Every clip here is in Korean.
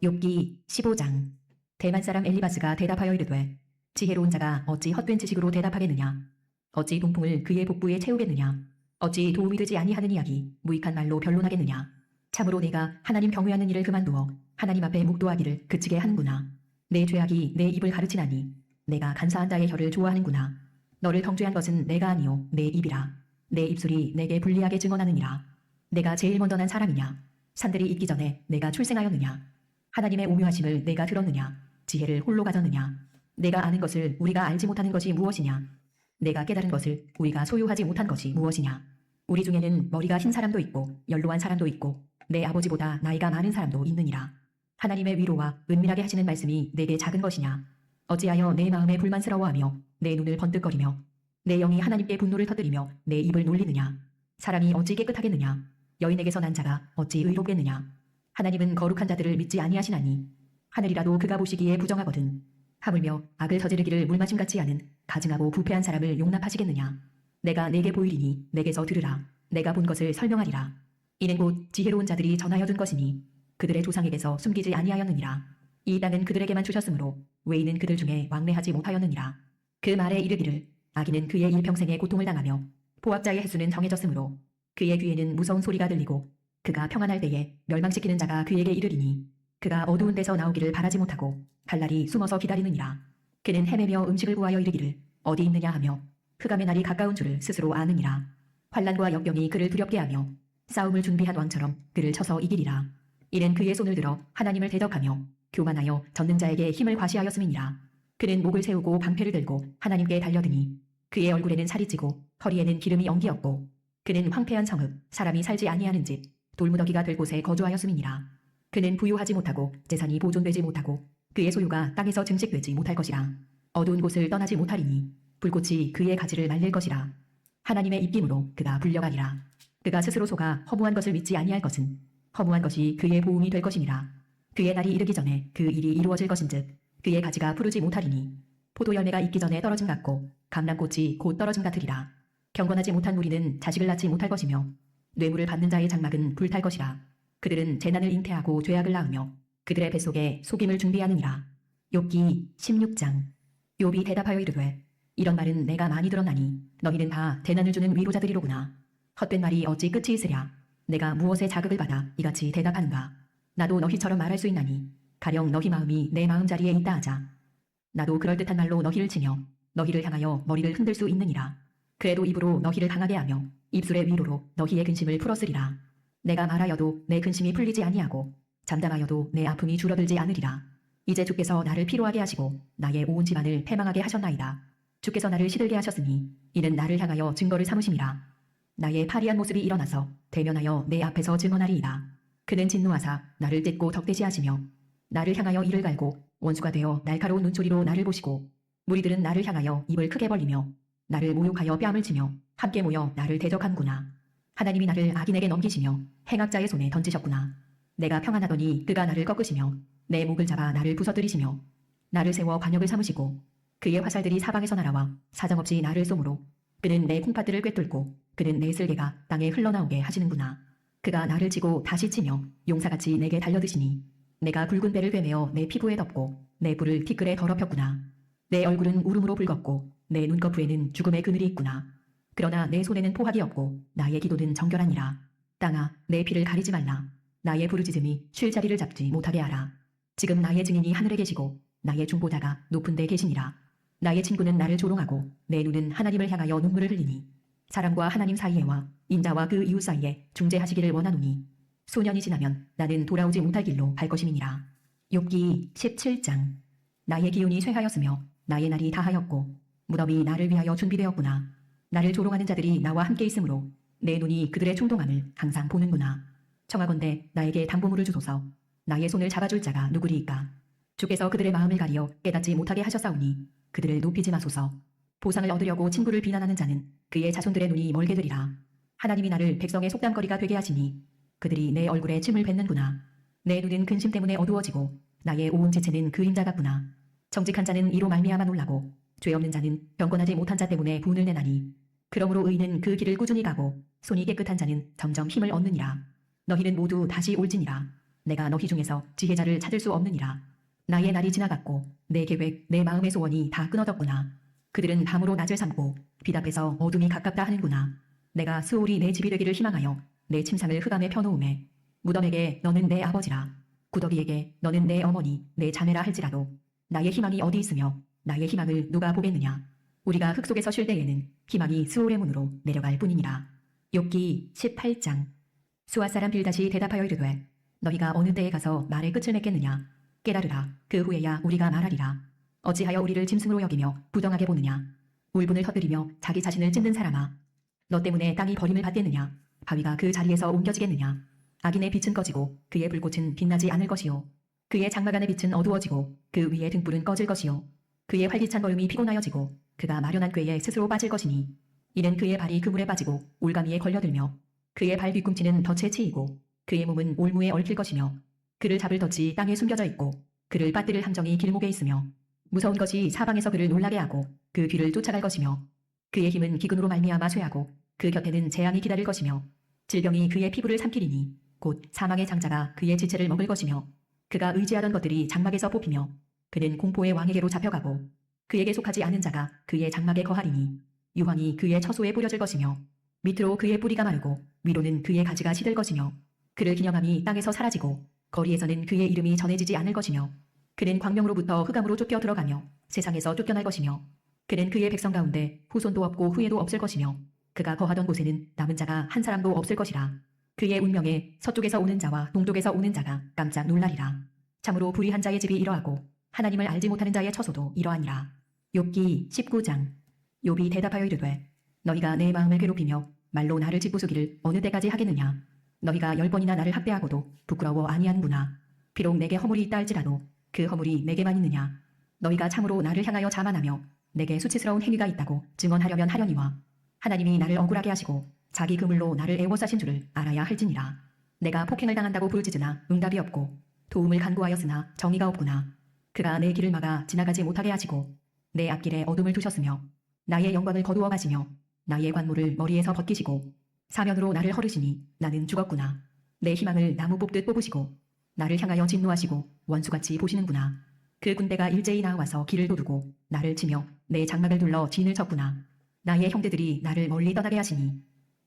욥기 15장. 대만 사람 엘리바스가 대답하여 이르되 지혜로운 자가 어찌 헛된 지식으로 대답하겠느냐. 어찌 동풍을 그의 복부에 채우겠느냐. 어찌 도움이 되지 아니하는 이야기 무익한 말로 변론하겠느냐. 참으로 내가 하나님 경외하는 일을 그만두어 하나님 앞에 묵도하기를 그치게 하는구나. 내 죄악이 내 입을 가르치나니 내가 간사한 자의 혀를 좋아하는구나. 너를 정죄한 것은 내가 아니요 내 입이라. 내 입술이 내게 불리하게 증언하느니라. 내가 제일 먼저 난 사람이냐. 산들이 있기 전에 내가 출생하였느냐. 하나님의 오묘하심을 내가 들었느냐. 지혜를 홀로 가졌느냐. 내가 아는 것을 우리가 알지 못하는 것이 무엇이냐. 내가 깨달은 것을 우리가 소유하지 못한 것이 무엇이냐. 우리 중에는 머리가 흰 사람도 있고 연로한 사람도 있고 내 아버지보다 나이가 많은 사람도 있느니라. 하나님의 위로와 은밀하게 하시는 말씀이 내게 작은 것이냐. 어찌하여 내 마음에 불만스러워하며 내 눈을 번뜩거리며 내 영이 하나님께 분노를 터뜨리며 내 입을 놀리느냐. 사람이 어찌 깨끗하겠느냐. 여인에게서 난 자가 어찌 의롭겠느냐. 하나님은 거룩한 자들을 믿지 아니하시나니 하늘이라도 그가 보시기에 부정하거든. 하물며 악을 저지르기를 물마심같이 하는 가증하고 부패한 사람을 용납하시겠느냐. 내가 내게 보이리니 내게서 들으라. 내가 본 것을 설명하리라. 이는 곧 지혜로운 자들이 전하여 둔 것이니 그들의 조상에게서 숨기지 아니하였느니라. 이 땅은 그들에게만 주셨으므로 외인은 그들 중에 왕래하지 못하였느니라. 그 말에 이르기를 악인은 그의 일평생에 고통을 당하며 포악자의 횟수는 정해졌으므로 그의 귀에는 무서운 소리가 들리고 그가 평안할 때에 멸망시키는 자가 그에게 이르리니 그가 어두운 데서 나오기를 바라지 못하고 갈날이 숨어서 기다리느니라. 그는 헤매며 음식을 구하여 이르기를 어디 있느냐 하며 흑암의 날이 가까운 줄을 스스로 아느니라. 환난과 역경이 그를 두렵게 하며 싸움을 준비한 왕처럼 그를 쳐서 이기리라. 이는 그의 손을 들어 하나님을 대적하며 교만하여 젖는 자에게 힘을 과시하였음이니라. 그는 목을 세우고 방패를 들고 하나님께 달려드니 그의 얼굴에는 살이 찌고 허리에는 기름이 엉기었고 그는 황폐한 성읍 사람이 살지 아니하는 집 돌무더기가 될 곳에 거주하였음이니라. 그는 부유하지 못하고 재산이 보존되지 못하고 그의 소유가 땅에서 증식되지 못할 것이라. 어두운 곳을 떠나지 못하리니 불꽃이 그의 가지를 말릴 것이라. 하나님의 입김으로 그가 불려가리라. 그가 스스로 속아 허무한 것을 믿지 아니할 것은 허무한 것이 그의 보응이 될 것이니라. 그의 날이 이르기 전에 그 일이 이루어질 것인즉 그의 가지가 푸르지 못하리니 포도 열매가 익기 전에 떨어짐 같고 감람꽃이 곧 떨어짐 같으리라. 경건하지 못한 무리는 자식을 낳지 못할 것이며 뇌물을 받는 자의 장막은 불탈 것이라. 그들은 재난을 잉태하고 죄악을 낳으며 그들의 뱃속에 속임을 준비하느니라. 욥기 16장. 욥이 대답하여 이르되 이런 말은 내가 많이 들었나니 너희는 다 재난을 주는 위로자들이로구나. 헛된 말이 어찌 끝이 있으랴. 내가 무엇에 자극을 받아 이같이 대답하는가. 나도 너희처럼 말할 수 있나니 가령 너희 마음이 내 마음자리에 있다 하자. 나도 그럴듯한 말로 너희를 치며 너희를 향하여 머리를 흔들 수 있느니라. 그래도 입으로 너희를 당하게 하며 입술의 위로로 너희의 근심을 풀었으리라. 내가 말하여도 내 근심이 풀리지 아니하고 잠잠하여도 내 아픔이 줄어들지 않으리라. 이제 주께서 나를 피로하게 하시고 나의 온 집안을 패망하게 하셨나이다. 주께서 나를 시들게 하셨으니 이는 나를 향하여 증거를 삼으심이라. 나의 파리한 모습이 일어나서 대면하여 내 앞에서 증언하리이다. 그는 진노하사 나를 찢고 적대시하시며 나를 향하여 이를 갈고 원수가 되어 날카로운 눈초리로 나를 보시고 무리들은 나를 향하여 입을 크게 벌리며 나를 모욕하여 뺨을 치며 함께 모여 나를 대적한구나. 하나님이 나를 악인에게 넘기시며 행악자의 손에 던지셨구나. 내가 평안하더니 그가 나를 꺾으시며 내 목을 잡아 나를 부서뜨리시며 나를 세워 관역을 삼으시고 그의 화살들이 사방에서 날아와 사정없이 나를 쏘므로 그는 내 콩팥들을 꿰뚫고 그는 내 쓸개가 땅에 흘러나오게 하시는구나. 그가 나를 치고 다시 치며 용사같이 내게 달려드시니 내가 붉은 배를 되매어 내 피부에 덮고 내 뿔을 티끌에 더럽혔구나. 내 얼굴은 울음으로 붉었고 내 눈꺼풀에는 죽음의 그늘이 있구나. 그러나 내 손에는 포악이 없고 나의 기도는 정결하니라. 땅아 내 피를 가리지 말라. 나의 부르짖음이 쉴 자리를 잡지 못하게 하라. 지금 나의 증인이 하늘에 계시고 나의 중보자가 높은 데 계시니라. 나의 친구는 나를 조롱하고 내 눈은 하나님을 향하여 눈물을 흘리니 사람과 하나님 사이에와 인자와 그 이웃 사이에 중재하시기를 원하노니 수년이 지나면 나는 돌아오지 못할 길로 갈 것임이니라. 욥기 17장. 나의 기운이 쇠하였으며 나의 날이 다하였고 무덤이 나를 위하여 준비되었구나. 나를 조롱하는 자들이 나와 함께 있으므로 내 눈이 그들의 충동함을 항상 보는구나. 청하건대 나에게 담보물을 주소서. 나의 손을 잡아줄 자가 누구리이까. 주께서 그들의 마음을 가리어 깨닫지 못하게 하셨사오니 그들을 높이지 마소서. 보상을 얻으려고 친구를 비난하는 자는 그의 자손들의 눈이 멀게 되리라. 하나님이 나를 백성의 속담거리가 되게 하시니 그들이 내 얼굴에 침을 뱉는구나. 내 눈은 근심 때문에 어두워지고 나의 온 지체는 그림자 같구나. 정직한 자는 이로 말미암아 놀라고 죄 없는 자는 경건하지 못한 자 때문에 분을 내나니 그러므로 의인은 그 길을 꾸준히 가고 손이 깨끗한 자는 점점 힘을 얻느니라. 너희는 모두 다시 올지니라. 내가 너희 중에서 지혜자를 찾을 수 없느니라. 나의 날이 지나갔고 내 계획 내 마음의 소원이 다 끊어졌구나. 그들은 밤으로 낮을 삼고 빛 앞에서 어둠이 가깝다 하는구나. 내가 스올이 내 집이 되기를 희망하여 내 침상을 흑암에 펴놓음에 무덤에게 너는 내 아버지라 구더기에게 너는 내 어머니 내 자매라 할지라도 나의 희망이 어디 있으며 나의 희망을 누가 보겠느냐. 우리가 흙 속에서 쉴 때에는 희망이 스올의 문으로 내려갈 뿐이니라. 욥기 18장. 수아 사람 빌닷이 대답하여 이르되 너희가 어느 때에 가서 말의 끝을 맺겠느냐. 깨달으라. 그 후에야 우리가 말하리라. 어찌하여 우리를 짐승으로 여기며 부정하게 보느냐. 울분을 터뜨리며 자기 자신을 찢는 사람아. 너 때문에 땅이 버림을 받겠느냐. 바위가 그 자리에서 옮겨지겠느냐. 악인의 빛은 꺼지고 그의 불꽃은 빛나지 않을 것이요. 그의 장막안의 빛은 어두워지고 그 위의 등불은 꺼질 것이요. 그의 활기찬 걸음이 피곤하여지고 그가 마련한 꾀에 스스로 빠질 것이니 이는 그의 발이 그물에 빠지고 올가미에 걸려들며 그의 발 뒤꿈치는 덫에 치이고 그의 몸은 올무에 얽힐 것이며 그를 잡을 덫이 땅에 숨겨져 있고 그를 빠뜨릴 함정이 길목에 있으며 무서운 것이 사방에서 그를 놀라게 하고 그 뒤를 쫓아갈 것이며 그의 힘은 기근으로 말미암아 쇠하고 그 곁에는 재앙이 기다릴 것이며 질병이 그의 피부를 삼키리니 곧 사망의 장자가 그의 지체를 먹을 것이며 그가 의지하던 것들이 장막에서 뽑히며 그는 공포의 왕에게로 잡혀가고 그에게 속하지 않은 자가 그의 장막에 거하리니 유황이 그의 처소에 뿌려질 것이며 밑으로 그의 뿌리가 마르고 위로는 그의 가지가 시들 것이며 그를 기념함이 땅에서 사라지고 거리에서는 그의 이름이 전해지지 않을 것이며 그는 광명으로부터 흑암으로 쫓겨 들어가며 세상에서 쫓겨날 것이며 그는 그의 백성 가운데 후손도 없고 후예도 없을 것이며 그가 거하던 곳에는 남은 자가 한 사람도 없을 것이라. 그의 운명에 서쪽에서 오는 자와 동쪽에서 오는 자가 깜짝 놀라리라. 참으로 불의한 자의 집이 이러하고 하나님을 알지 못하는 자의 처소도 이러하니라. 욥기 19장. 욥이 대답하여 이르되 너희가 내 마음을 괴롭히며 말로 나를 짓부수기를 어느 때까지 하겠느냐. 너희가 10번이나 나를 학대하고도 부끄러워 아니하는구나. 비록 내게 허물이 있다 할지라도 그 허물이 내게만 있느냐. 너희가 참으로 나를 향하여 자만하며 내게 수치스러운 행위가 있다고 증언하려면 하려니와 하나님이 나를 억울하게 하시고 자기 그물로 나를 애워싸신 줄을 알아야 할지니라. 내가 폭행을 당한다고 부르짖으나 응답이 없고 도움을 간구하였으나 정의가 없구나. 그가 내 길을 막아 지나가지 못하게 하시고 내 앞길에 어둠을 두셨으며 나의 영광을 거두어 가시며 나의 관모를 머리에서 벗기시고 사면으로 나를 허르시니 나는 죽었구나. 내 희망을 나무 뽑듯 뽑으시고 나를 향하여 진노하시고 원수같이 보시는구나. 그 군대가 일제히 나와서 길을 도두고 나를 치며 내 장막을 둘러 진을 쳤구나. 나의 형제들이 나를 멀리 떠나게 하시니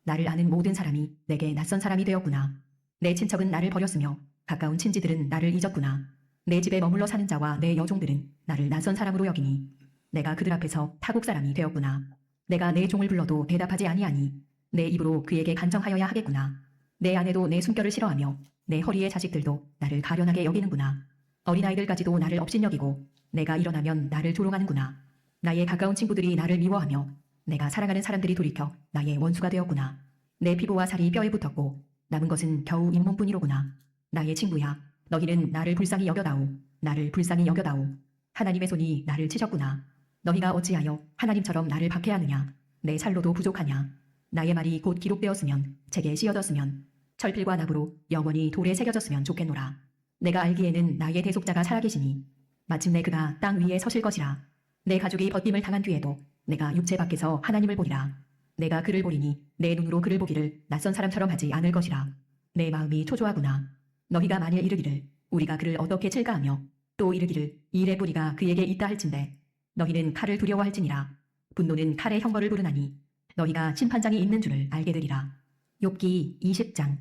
나를 아는 모든 사람이 내게 낯선 사람이 되었구나. 내 친척은 나를 버렸으며 가까운 친지들은 나를 잊었구나. 내 집에 머물러 사는 자와 내 여종들은 나를 낯선 사람으로 여기니 내가 그들 앞에서 타국 사람이 되었구나. 내가 내 종을 불러도 대답하지 아니하니 내 입으로 그에게 간정하여야 하겠구나. 내 아내도 내 숨결을 싫어하며 내 허리의 자식들도 나를 가련하게 여기는구나. 어린아이들까지도 나를 업신여기고 내가 일어나면 나를 조롱하는구나. 나의 가까운 친구들이 나를 미워하며 내가 사랑하는 사람들이 돌이켜 나의 원수가 되었구나. 내 피부와 살이 뼈에 붙었고 남은 것은 겨우 잇몸뿐이로구나. 나의 친구야, 너희는 나를 불쌍히 여겨다오. 나를 불쌍히 여겨다오. 하나님의 손이 나를 치셨구나. 너희가 어찌하여 하나님처럼 나를 박해하느냐. 내 살로도 부족하냐. 나의 말이 곧 기록되었으면 책에 씌어졌으면 철필과 납으로 영원히 돌에 새겨졌으면 좋겠노라. 내가 알기에는 나의 대속자가 살아계시니 마침내 그가 땅 위에 서실 것이라. 내 가족이 벗김을 당한 뒤에도 내가 육체 밖에서 하나님을 보리라. 내가 그를 보리니 내 눈으로 그를 보기를 낯선 사람처럼 하지 않을 것이라. 내 마음이 초조하구나. 너희가 만일 이르기를 우리가 그를 어떻게 칠까 하며 또 이르기를 일의 뿌리가 그에게 있다 할진대 너희는 칼을 두려워할지니라. 분노는 칼의 형벌을 부르나니 너희가 심판장이 있는 줄을 알게 되리라. 욥기 20장.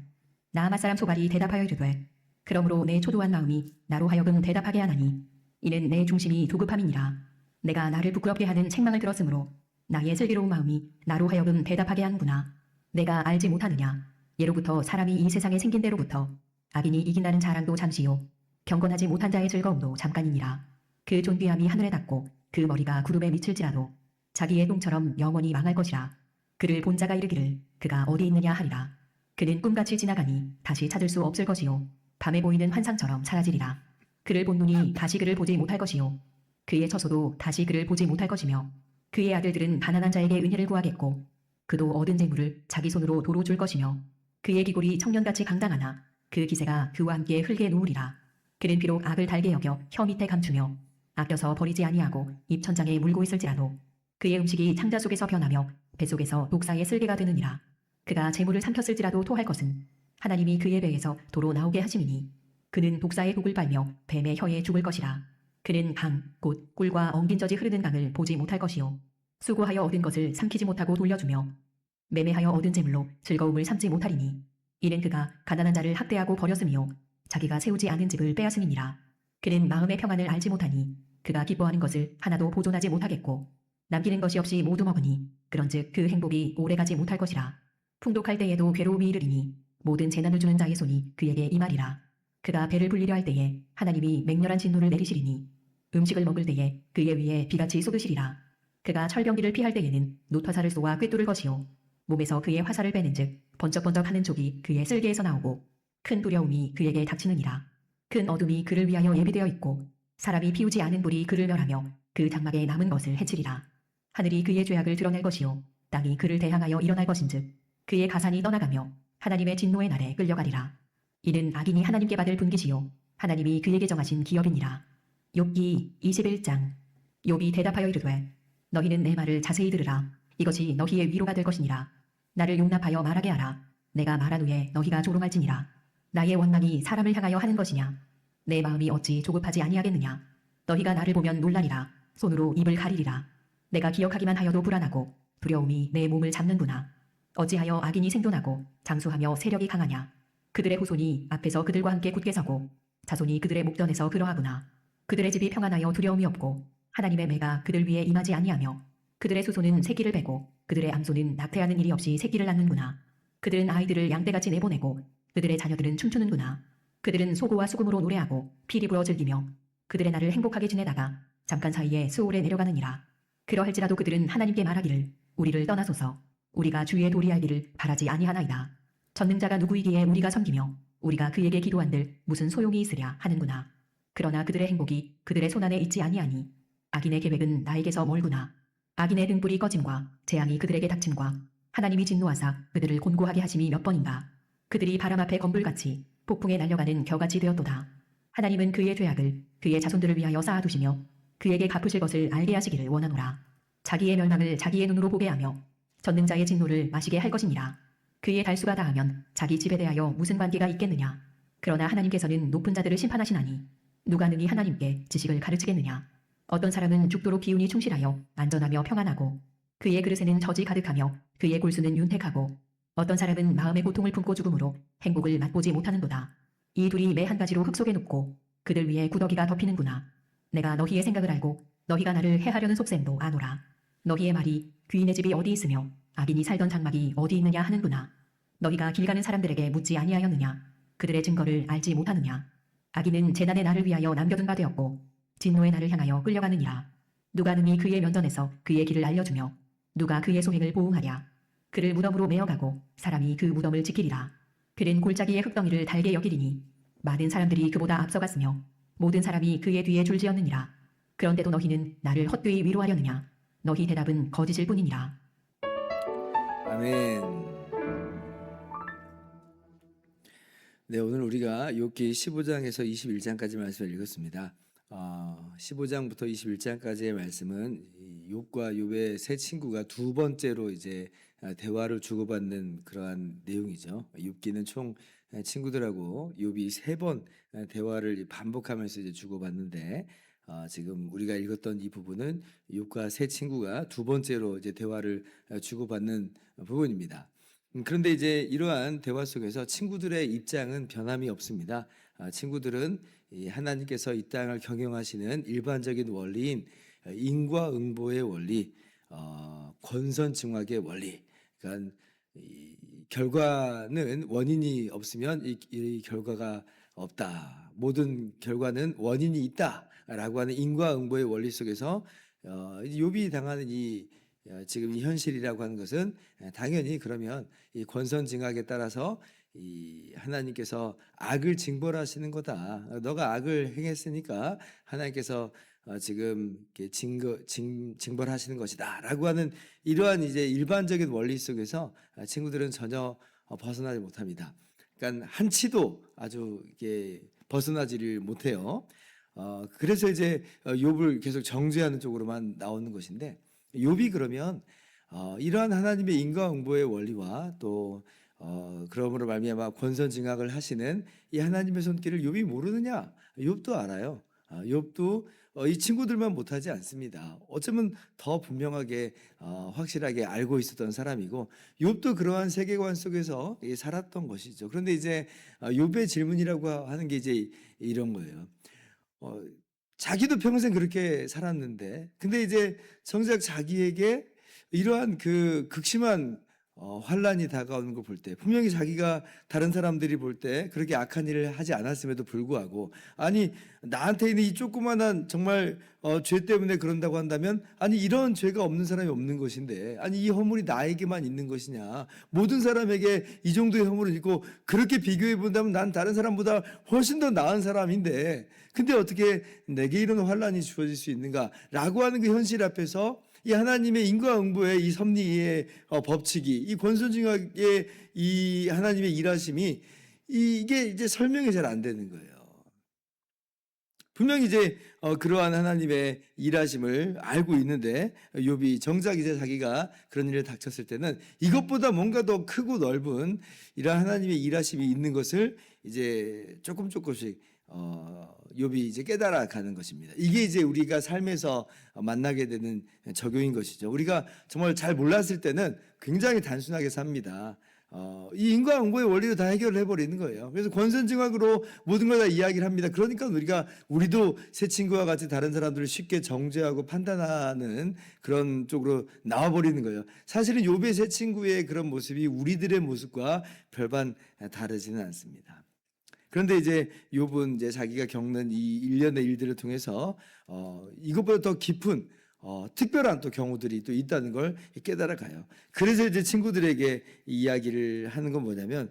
나아마 사람 소갈이 대답하여 이르되 그러므로 내 초조한 마음이 나로 하여금 대답하게 하나니 이는 내 중심이 도급함이니라. 내가 나를 부끄럽게 하는 책망을 들었으므로 나의 슬기로운 마음이 나로 하여금 대답하게 하는구나. 내가 알지 못하느냐. 예로부터 사람이 이 세상에 생긴 때로부터 악인이 이긴다는 자랑도 잠시요 경건하지 못한 자의 즐거움도 잠깐이니라. 그 존귀함이 하늘에 닿고 그 머리가 구름에 미칠지라도 자기의 똥처럼 영원히 망할 것이라. 그를 본 자가 이르기를 그가 어디 있느냐 하리라. 그는 꿈같이 지나가니 다시 찾을 수 없을 것이요 밤에 보이는 환상처럼 사라지리라. 그를 본 눈이 다시 그를 보지 못할 것이요 그의 처소도 다시 그를 보지 못할 것이며 그의 아들들은 가난한 자에게 은혜를 구하겠고 그도 얻은 재물을 자기 손으로 도로 줄 것이며 그의 기골이 청년같이 강당하나 그 기세가 그와 함께 흙에 누우리라. 그는 비록 악을 달게 여겨 혀 밑에 감추며 아껴서 버리지 아니하고 입천장에 물고 있을지라도 그의 음식이 창자 속에서 변하며 뱃속에서 독사의 쓸개가 되느니라. 그가 재물을 삼켰을지라도 토할 것은 하나님이 그의 배에서 도로 나오게 하심이니 그는 독사의 독을 빨며 뱀의 혀에 죽을 것이라. 그는 강, 곧 꿀과 엉긴 젖이 흐르는 강을 보지 못할 것이요 수고하여 얻은 것을 삼키지 못하고 돌려주며 매매하여 얻은 재물로 즐거움을 삼지 못하리니 이는 그가 가난한 자를 학대하고 버렸음이요 자기가 세우지 않은 집을 빼앗음이니라. 그는 마음의 평안을 알지 못하니 그가 기뻐하는 것을 하나도 보존하지 못하겠고 남기는 것이 없이 모두 먹으니 그런즉 그 행복이 오래가지 못할 것이라. 풍족할 때에도 괴로움이 이르리니 모든 재난을 주는 자의 손이 그에게 임하리라. 그가 배를 불리려 할 때에 하나님이 맹렬한 진노를 내리시리니 음식을 먹을 때에 그의 위에 비같이 쏟으시리라. 그가 철병기를 피할 때에는 노타사를 쏘아 꿰뚫을 것이요 몸에서 그의 화살을 빼는즉 번쩍번쩍하는 족이 그의 쓸개에서 나오고 큰 두려움이 그에게 닥치느니라. 큰 어둠이 그를 위하여 예비되어 있고 사람이 피우지 않은 불이 그를 멸하며 그 장막에 남은 것을 해치리라. 하늘이 그의 죄악을 드러낼 것이요 땅이 그를 대항하여 일어날 것인즉 그의 가산이 떠나가며 하나님의 진노의 날에 끌려가리라. 이는 악인이 하나님께 받을 분깃이요 하나님이 그에게 정하신 기업이니라. 욥기 21장. 욥이 대답하여 이르되 너희는 내 말을 자세히 들으라. 이것이 너희의 위로가 될 것이니라. 나를 용납하여 말하게 하라. 내가 말한 후에 너희가 조롱할지니라. 나의 원망이 사람을 향하여 하는 것이냐. 내 마음이 어찌 조급하지 아니하겠느냐. 너희가 나를 보면 놀라리라. 손으로 입을 가리리라. 내가 기억하기만 하여도 불안하고 두려움이 내 몸을 잡는구나. 어찌하여 악인이 생존하고 장수하며 세력이 강하냐. 그들의 후손이 앞에서 그들과 함께 굳게 서고 자손이 그들의 목전에서 그러하구나. 그들의 집이 평안하여 두려움이 없고 하나님의 매가 그들 위에 임하지 아니하며 그들의 수손은 새끼를 베고 그들의 암소는 낙태하는 일이 없이 새끼를 낳는구나. 그들은 아이들을 양떼같이 내보내고 그들의 자녀들은 춤추는구나. 그들은 소고와 수금으로 노래하고 피리 불어 즐기며 그들의 날을 행복하게 지내다가 잠깐 사이에 수월에 내려가느니라. 그러할지라도 그들은 하나님께 말하기를 우리를 떠나소서. 우리가 주의 도리하기를 바라지 아니하나이다. 전능자가 누구이기에 우리가 섬기며 우리가 그에게 기도한들 무슨 소용이 있으랴 하는구나. 그러나 그들의 행복이 그들의 손안에 있지 아니하니 악인의 계획은 나에게서 멀구나. 악인의 등불이 꺼짐과 재앙이 그들에게 닥침과 하나님이 진노하사 그들을 곤고하게 하심이 몇 번인가. 그들이 바람 앞에 건불같이 폭풍에 날려가는 겨같이 되었도다. 하나님은 그의 죄악을 그의 자손들을 위하여 쌓아두시며 그에게 갚으실 것을 알게 하시기를 원하노라. 자기의 멸망을 자기의 눈으로 보게 하며 전능자의 진노를 마시게 할 것이니라. 그의 달수가 다하면 자기 집에 대하여 무슨 관계가 있겠느냐. 그러나 하나님께서는 높은 자들을 심판하시나니 누가 능히 하나님께 지식을 가르치겠느냐. 어떤 사람은 죽도록 기운이 충실하여 안전하며 평안하고 그의 그릇에는 젖이 가득하며 그의 골수는 윤택하고 어떤 사람은 마음의 고통을 품고 죽음으로 행복을 맛보지 못하는도다. 이 둘이 매 한 가지로 흙 속에 눕고 그들 위에 구더기가 덮이는구나. 내가 너희의 생각을 알고 너희가 나를 해하려는 속셈도 아노라. 너희의 말이 귀인의 집이 어디 있으며 악인이 살던 장막이 어디 있느냐 하는구나. 너희가 길 가는 사람들에게 묻지 아니하였느냐. 그들의 증거를 알지 못하느냐. 악인은 재난의 날을 위하여 남겨둔 바 되었고 진노의 날을 향하여 끌려가느니라. 누가 능히 그의 면전에서 그의 길을 알려주며 누가 그의 소행을 보응하랴. 그를 무덤으로 메어가고 사람이 그 무덤을 지키리라. 그는 골짜기의 흙덩이를 달게 여기리니 많은 사람들이 그보다 앞서갔으며 모든 사람이 그의 뒤에 줄지었느니라. 그런데도 너희는 나를 헛되이 위로하려느냐. 너희 대답은 거짓일 뿐이니라. 아멘. 네, 오늘 우리가 욥기 15장에서 21장까지 말씀을 읽었습니다. 15장부터 21장까지의 말씀은 욥과 욥의 세 친구가 두 번째로 이제 대화를 주고받는 그러한 내용이죠. 욥기는 총 친구들하고 욥이 세 번 대화를 반복하면서 이제 주고받는데 지금 우리가 읽었던 이 부분은 욥과 세 친구가 두 번째로 이제 대화를 주고받는 부분입니다. 그런데 이제 이러한 대화 속에서 친구들의 입장은 변함이 없습니다. 친구들은 하나님께서 이 땅을 경영하시는 일반적인 원리인 인과응보의 원리, 권선징악의 원리, 그러니까 이 결과는 원인이 없으면 이 결과가 없다. 모든 결과는 원인이 있다라고 하는 인과응보의 원리 속에서 욥이 당하는 지금 이 현실이라고 하는 것은 당연히 그러면 이 권선징악에 따라서 이 하나님께서 악을 징벌하시는 거다. 너가 악을 행했으니까 하나님께서 지금 이렇게 징벌하시는 것이다라고 하는 이러한 이제 일반적인 원리 속에서 친구들은 전혀 벗어나지 못합니다. 그러니까 한치도 아주 이게 벗어나지를 못해요. 그래서 이제 욥을 계속 정죄하는 쪽으로만 나오는 것인데, 욥이 그러면 이러한 하나님의 인과응보의 원리와 또 그러므로 말미암아 권선징악을 하시는 이 하나님의 손길을 욥이 모르느냐? 욥도 알아요. 욥도 이 친구들만 못하지 않습니다. 어쩌면 더 분명하게 확실하게 알고 있었던 사람이고, 욥도 그러한 세계관 속에서 살았던 것이죠. 그런데 이제 욥의 질문이라고 하는 게 이제 이런 거예요. 자기도 평생 그렇게 살았는데, 근데 이제 정작 자기에게 이러한 그 극심한 환란이 다가오는 걸 볼 때, 분명히 자기가 다른 사람들이 볼 때 그렇게 악한 일을 하지 않았음에도 불구하고, 아니 나한테 있는 이 조그만한 정말 죄 때문에 그런다고 한다면, 아니 이런 죄가 없는 사람이 없는 것인데, 아니 이 허물이 나에게만 있는 것이냐, 모든 사람에게 이 정도의 허물은 있고, 그렇게 비교해 본다면 난 다른 사람보다 훨씬 더 나은 사람인데 근데 어떻게 내게 이런 환란이 주어질 수 있는가라고 하는 그 현실 앞에서 이 하나님의 인과응보의 이 섭리의 법칙이, 이 권선징악의 이 하나님의 일하심이, 이게 이제 설명이 잘 안 되는 거예요. 분명히 이제 그러한 하나님의 일하심을 알고 있는데, 욥이 정작 이제 자기가 그런 일에 닥쳤을 때는 이것보다 뭔가 더 크고 넓은 이러한 하나님의 일하심이 있는 것을 이제 조금씩 욥이 이제 깨달아 가는 것입니다. 이게 이제 우리가 삶에서 만나게 되는 적용인 것이죠. 우리가 정말 잘 몰랐을 때는 굉장히 단순하게 삽니다. 이 인과응보의 원리로 다 해결을 해버리는 거예요. 그래서 권선징악으로 모든 걸 다 이야기를 합니다. 그러니까 우리도 새 친구와 같이 다른 사람들을 쉽게 정죄하고 판단하는 그런 쪽으로 나와버리는 거예요. 사실은 욥의 새 친구의 그런 모습이 우리들의 모습과 별반 다르지는 않습니다. 그런데 이제 욥은 이제 자기가 겪는 이 일련의 일들을 통해서 이것보다 더 깊은 특별한 또 경우들이 또 있다는 걸 깨달아 가요. 그래서 이제 친구들에게 이야기를 하는 건 뭐냐면,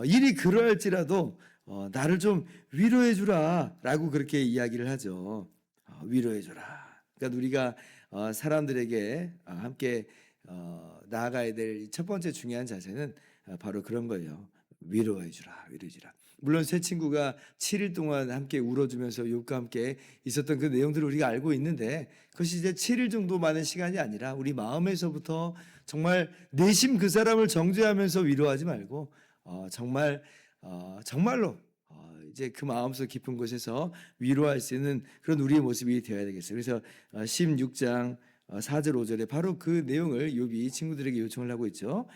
일이 그러할지라도 나를 좀 위로해 주라라고 그렇게 이야기를 하죠. 위로해 주라. 그러니까 우리가 사람들에게 함께 나아가야 될 첫 번째 중요한 자세는 바로 그런 거예요. 위로해 주라, 위로해 주라. 물론 새 친구가 7일 동안 함께 울어주면서 욥과 함께 있었던 그 내용들을 우리가 알고 있는데, 그것이 이제 7일 정도만의 시간이 아니라 우리 마음에서부터 정말 내심 그 사람을 정죄하면서 위로하지 말고 정말로 이제 그 마음속 깊은 곳에서 위로할 수 있는 그런 우리의 모습이 되어야 되겠어요. 그래서 16장 4절 5절에 바로 그 내용을 욥이 친구들에게 요청을 하고 있죠.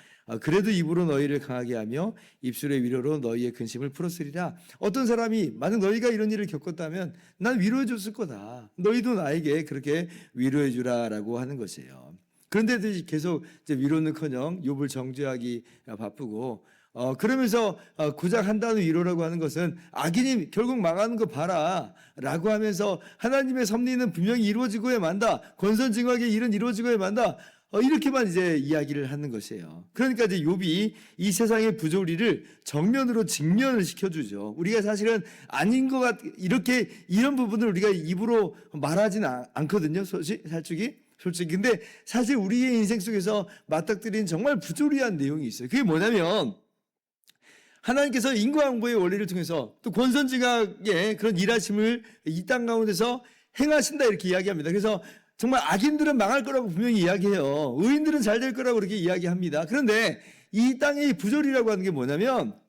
그래도 입으로 너희를 강하게 하며 입술의 위로로 너희의 근심을 풀었으리라. 어떤 사람이 만약 너희가 이런 일을 겪었다면 난 위로해 줬을 거다. 너희도 나에게 그렇게 위로해 주라라고 하는 것이에요. 그런데도 계속 이제 위로는커녕 욥을 정죄하기 바쁘고, 그러면서 고작 한다는 위로라고 하는 것은 악인이 결국 망하는 거 봐라 라고 하면서 하나님의 섭리는 분명히 이루어지고야 만다, 권선징악의 일은 이루어지고야 만다, 이렇게만 이제 이야기를 하는 것이에요. 그러니까 이제 욥이 이 세상의 부조리를 정면으로 직면을 시켜주죠. 우리가 사실은 아닌 것 이렇게 이런 부분을 우리가 입으로 말하지는 않거든요. 솔직히. 근데 사실 우리의 인생 속에서 맞닥뜨린 정말 부조리한 내용이 있어요. 그게 뭐냐면, 하나님께서 인과응보의 원리를 통해서 또 권선징악의 그런 일하심을 이 땅 가운데서 행하신다 이렇게 이야기합니다. 그래서 정말 악인들은 망할 거라고 분명히 이야기해요. 의인들은 잘 될 거라고 그렇게 이야기합니다. 그런데 이 땅의 부조리라고 하는 게 뭐냐면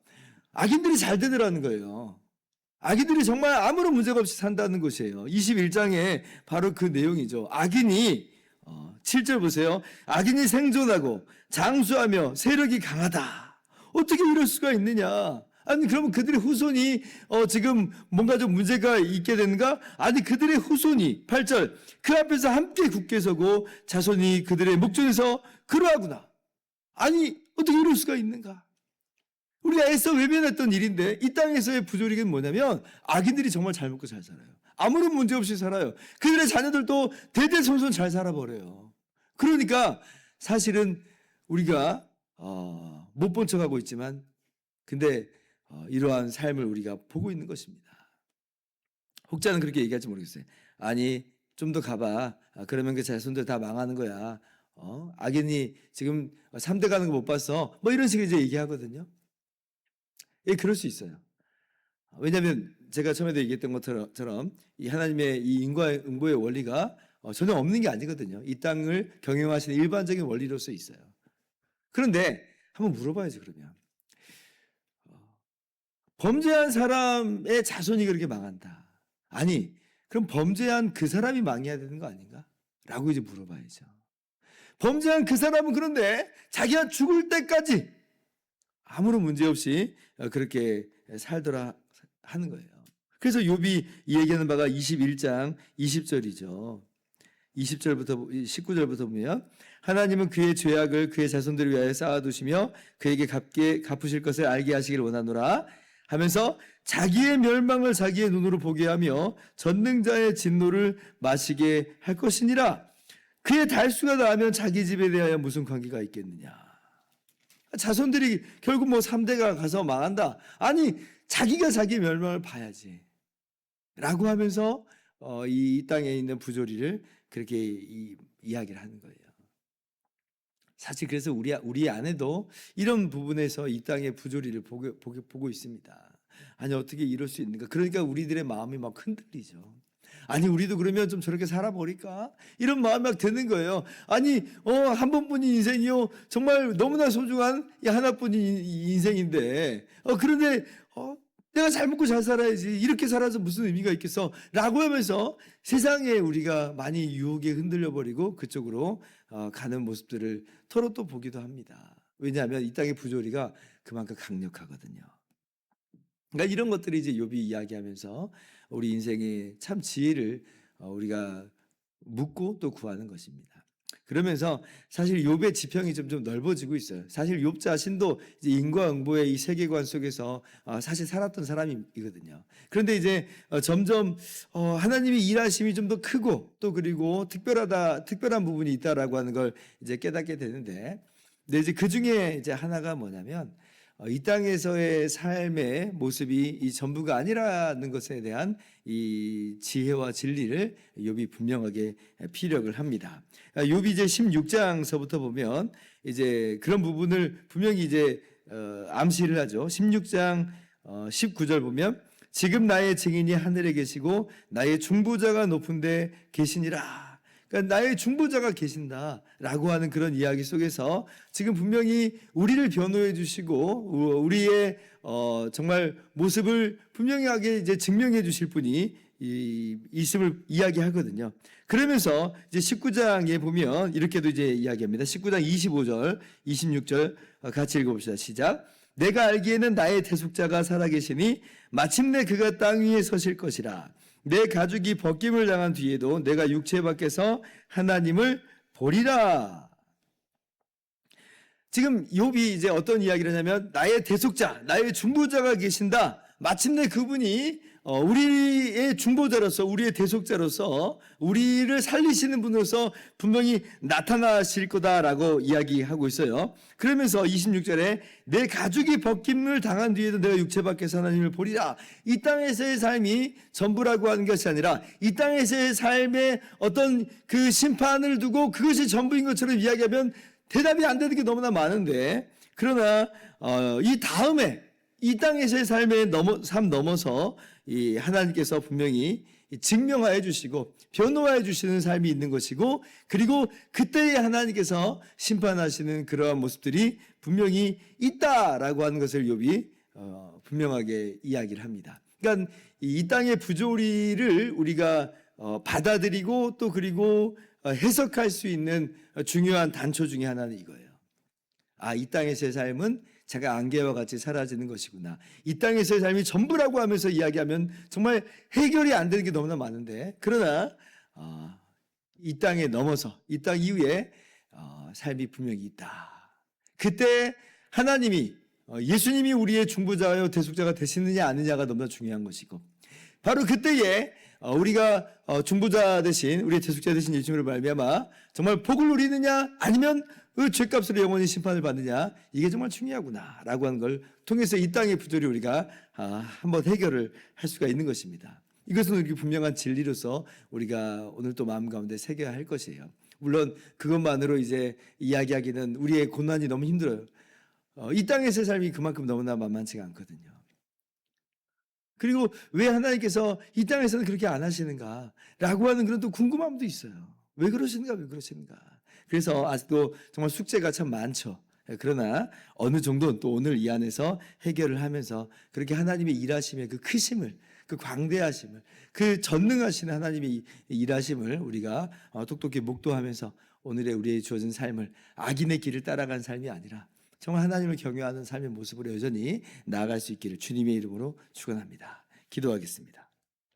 악인들이 잘 되더라는 거예요. 악인들이 정말 아무런 문제가 없이 산다는 것이에요. 21장에 바로 그 내용이죠. 악인이 7절 보세요. 악인이 생존하고 장수하며 세력이 강하다. 어떻게 이럴 수가 있느냐? 아니 그러면 그들의 후손이 지금 뭔가 좀 문제가 있게 되는가? 아니 그들의 후손이 8절 그 앞에서 함께 굳게 서고 자손이 그들의 목전에서 그러하구나. 아니 어떻게 이럴 수가 있는가? 우리가 애써 외면했던 일인데 이 땅에서의 부조리는 뭐냐면 악인들이 정말 잘 먹고 잘 살아요. 아무런 문제 없이 살아요. 그들의 자녀들도 대대손손 잘 살아버려요. 그러니까 사실은 우리가 못 본 척하고 있지만 근데 이러한 삶을 우리가 보고 있는 것입니다. 혹자는 그렇게 얘기할지 모르겠어요. 아니 좀 더 가봐. 그러면 그 자손들 다 망하는 거야. 악인이 지금 3대 가는 거 못 봤어. 뭐 이런 식으로 이제 얘기하거든요. 예, 그럴 수 있어요. 왜냐하면 제가 처음에도 얘기했던 것처럼 이 하나님의 이 인과응보의 원리가 전혀 없는 게 아니거든요. 이 땅을 경영하시는 일반적인 원리로서 있어요. 그런데 한번 물어봐야지 그러면. 범죄한 사람의 자손이 그렇게 망한다. 아니, 그럼 범죄한 그 사람이 망해야 되는 거 아닌가? 라고 이제 물어봐야죠. 범죄한 그 사람은 그런데 자기가 죽을 때까지 아무런 문제 없이 그렇게 살더라 하는 거예요. 그래서 욥이 얘기하는 바가 21장 20절이죠. 20절부터 19절부터 보면 하나님은 그의 죄악을 그의 자손들을 위하여 쌓아두시며 그에게 갚으실 것을 알게 하시기를 원하노라 하면서 자기의 멸망을 자기의 눈으로 보게 하며 전능자의 진노를 마시게 할 것이니라. 그의 달수가 나면 자기 집에 대하여 무슨 관계가 있겠느냐. 자손들이 결국 뭐 3대가 가서 망한다. 아니 자기가 자기 멸망을 봐야지 라고 하면서 이 땅에 있는 부조리를 그렇게 이야기를 하는 거예요. 사실 그래서 우리 안에도 이런 부분에서 이 땅의 부조리를 보고 있습니다. 아니 어떻게 이럴 수 있는가. 그러니까 우리들의 마음이 막 흔들리죠. 아니 우리도 그러면 좀 저렇게 살아버릴까? 이런 마음이 막 드는 거예요. 아니 한 번뿐인 인생이요 정말 너무나 소중한 이 하나뿐인 인생인데 그런데 내가 잘 먹고 잘 살아야지 이렇게 살아서 무슨 의미가 있겠어 라고 하면서 세상에 우리가 많이 유혹에 흔들려 버리고 그쪽으로 가는 모습들을 서로 또 보기도 합니다. 왜냐하면 이 땅의 부조리가 그만큼 강력하거든요. 그러니까 이런 것들이 이제 욥이 이야기하면서 우리 인생의 참 지혜를 우리가 묻고 또 구하는 것입니다. 그러면서 사실 욥의 지평이 좀 넓어지고 있어요. 사실 욥 자신도 이제 인과응보의 이 세계관 속에서 사실 살았던 사람이거든요. 그런데 이제 점점 하나님의 일하심이 좀 더 크고 또 그리고 특별한 부분이 있다라고 하는 걸 이제 깨닫게 되는데, 근데 이제 그 중에 이제 하나가 뭐냐면 이 땅에서의 삶의 모습이 이 전부가 아니라는 것에 대한 이 지혜와 진리를 욥이 분명하게 피력을 합니다. 욥이 이제 16장서부터 보면 이제 그런 부분을 분명히 이제 암시를 하죠. 16장 19절 보면 지금 나의 증인이 하늘에 계시고 나의 중보자가 높은 데 계시니라. 그러니까 나의 중보자가 계신다라고 하는 그런 이야기 속에서 지금 분명히 우리를 변호해 주시고 우리의 정말 모습을 분명하게 이제 증명해 주실 분이 있음을 이야기하거든요. 그러면서 이제 19장에 보면 이렇게도 이제 이야기합니다. 19장 25절, 26절 같이 읽어봅시다. 시작. 내가 알기에는 나의 대속자가 살아계시니 마침내 그가 땅 위에 서실 것이라. 내 가죽이 벗김을 당한 뒤에도 내가 육체 밖에서 하나님을 보리라. 지금 욥이 이제 어떤 이야기를 하냐면 나의 대속자, 나의 중보자가 계신다. 마침내 그분이 우리의 중보자로서 우리의 대속자로서 우리를 살리시는 분으로서 분명히 나타나실 거다라고 이야기하고 있어요. 그러면서 26절에 내 가죽이 벗김을 당한 뒤에도 내가 육체 밖에서 하나님을 보리라. 이 땅에서의 삶이 전부라고 하는 것이 아니라 이 땅에서의 삶의 어떤 그 심판을 두고 그것이 전부인 것처럼 이야기하면 대답이 안 되는 게 너무나 많은데, 그러나 이 다음에 이 땅에서의 삶의 삶 넘어서 이 하나님께서 분명히 증명하여 주시고 변호하여 주시는 삶이 있는 것이고, 그리고 그때에 하나님께서 심판하시는 그러한 모습들이 분명히 있다라고 하는 것을 욥이 분명하게 이야기를 합니다. 그러니까 이 땅의 부조리를 우리가 받아들이고 또 그리고 해석할 수 있는 중요한 단초 중에 하나는 이거예요. 이 땅에서의 삶은 제가 안개와 같이 사라지는 것이구나. 이 땅에서의 삶이 전부라고 하면서 이야기하면 정말 해결이 안 되는 게 너무나 많은데, 그러나 이 땅에 넘어서 이 땅 이후에 삶이 분명히 있다. 그때 하나님이 예수님이 우리의 중보자요 대속자가 되시느냐 아니냐가 너무나 중요한 것이고, 바로 그때에 우리가 중보자 대신 우리의 대속자 대신 예수님으로 말미암아 정말 복을 누리느냐 아니면 그 죄값으로 영원히 심판을 받느냐, 이게 정말 중요하구나라고 하는 걸 통해서 이 땅의 부조리 우리가 한번 해결을 할 수가 있는 것입니다. 이것은 이렇게 분명한 진리로서 우리가 오늘 또 마음 가운데 새겨야 할 것이에요. 물론 그것만으로 이제 이야기하기는 우리의 고난이 너무 힘들어요. 이 땅에서의 삶이 그만큼 너무나 만만치가 않거든요. 그리고 왜 하나님께서 이 땅에서는 그렇게 안 하시는가라고 하는 그런 또 궁금함도 있어요. 왜 그러시는가, 왜 그러시는가. 그래서 아직도 정말 숙제가 참 많죠. 그러나 어느 정도는 또 오늘 이 안에서 해결을 하면서 그렇게 하나님의 일하심의 그 크심을, 그 광대하심을, 그 전능하신 하나님의 일하심을 우리가 똑똑히 목도하면서 오늘의 우리의 주어진 삶을 악인의 길을 따라간 삶이 아니라 정말 하나님을 경외하는 삶의 모습으로 여전히 나아갈 수 있기를 주님의 이름으로 축원합니다. 기도하겠습니다.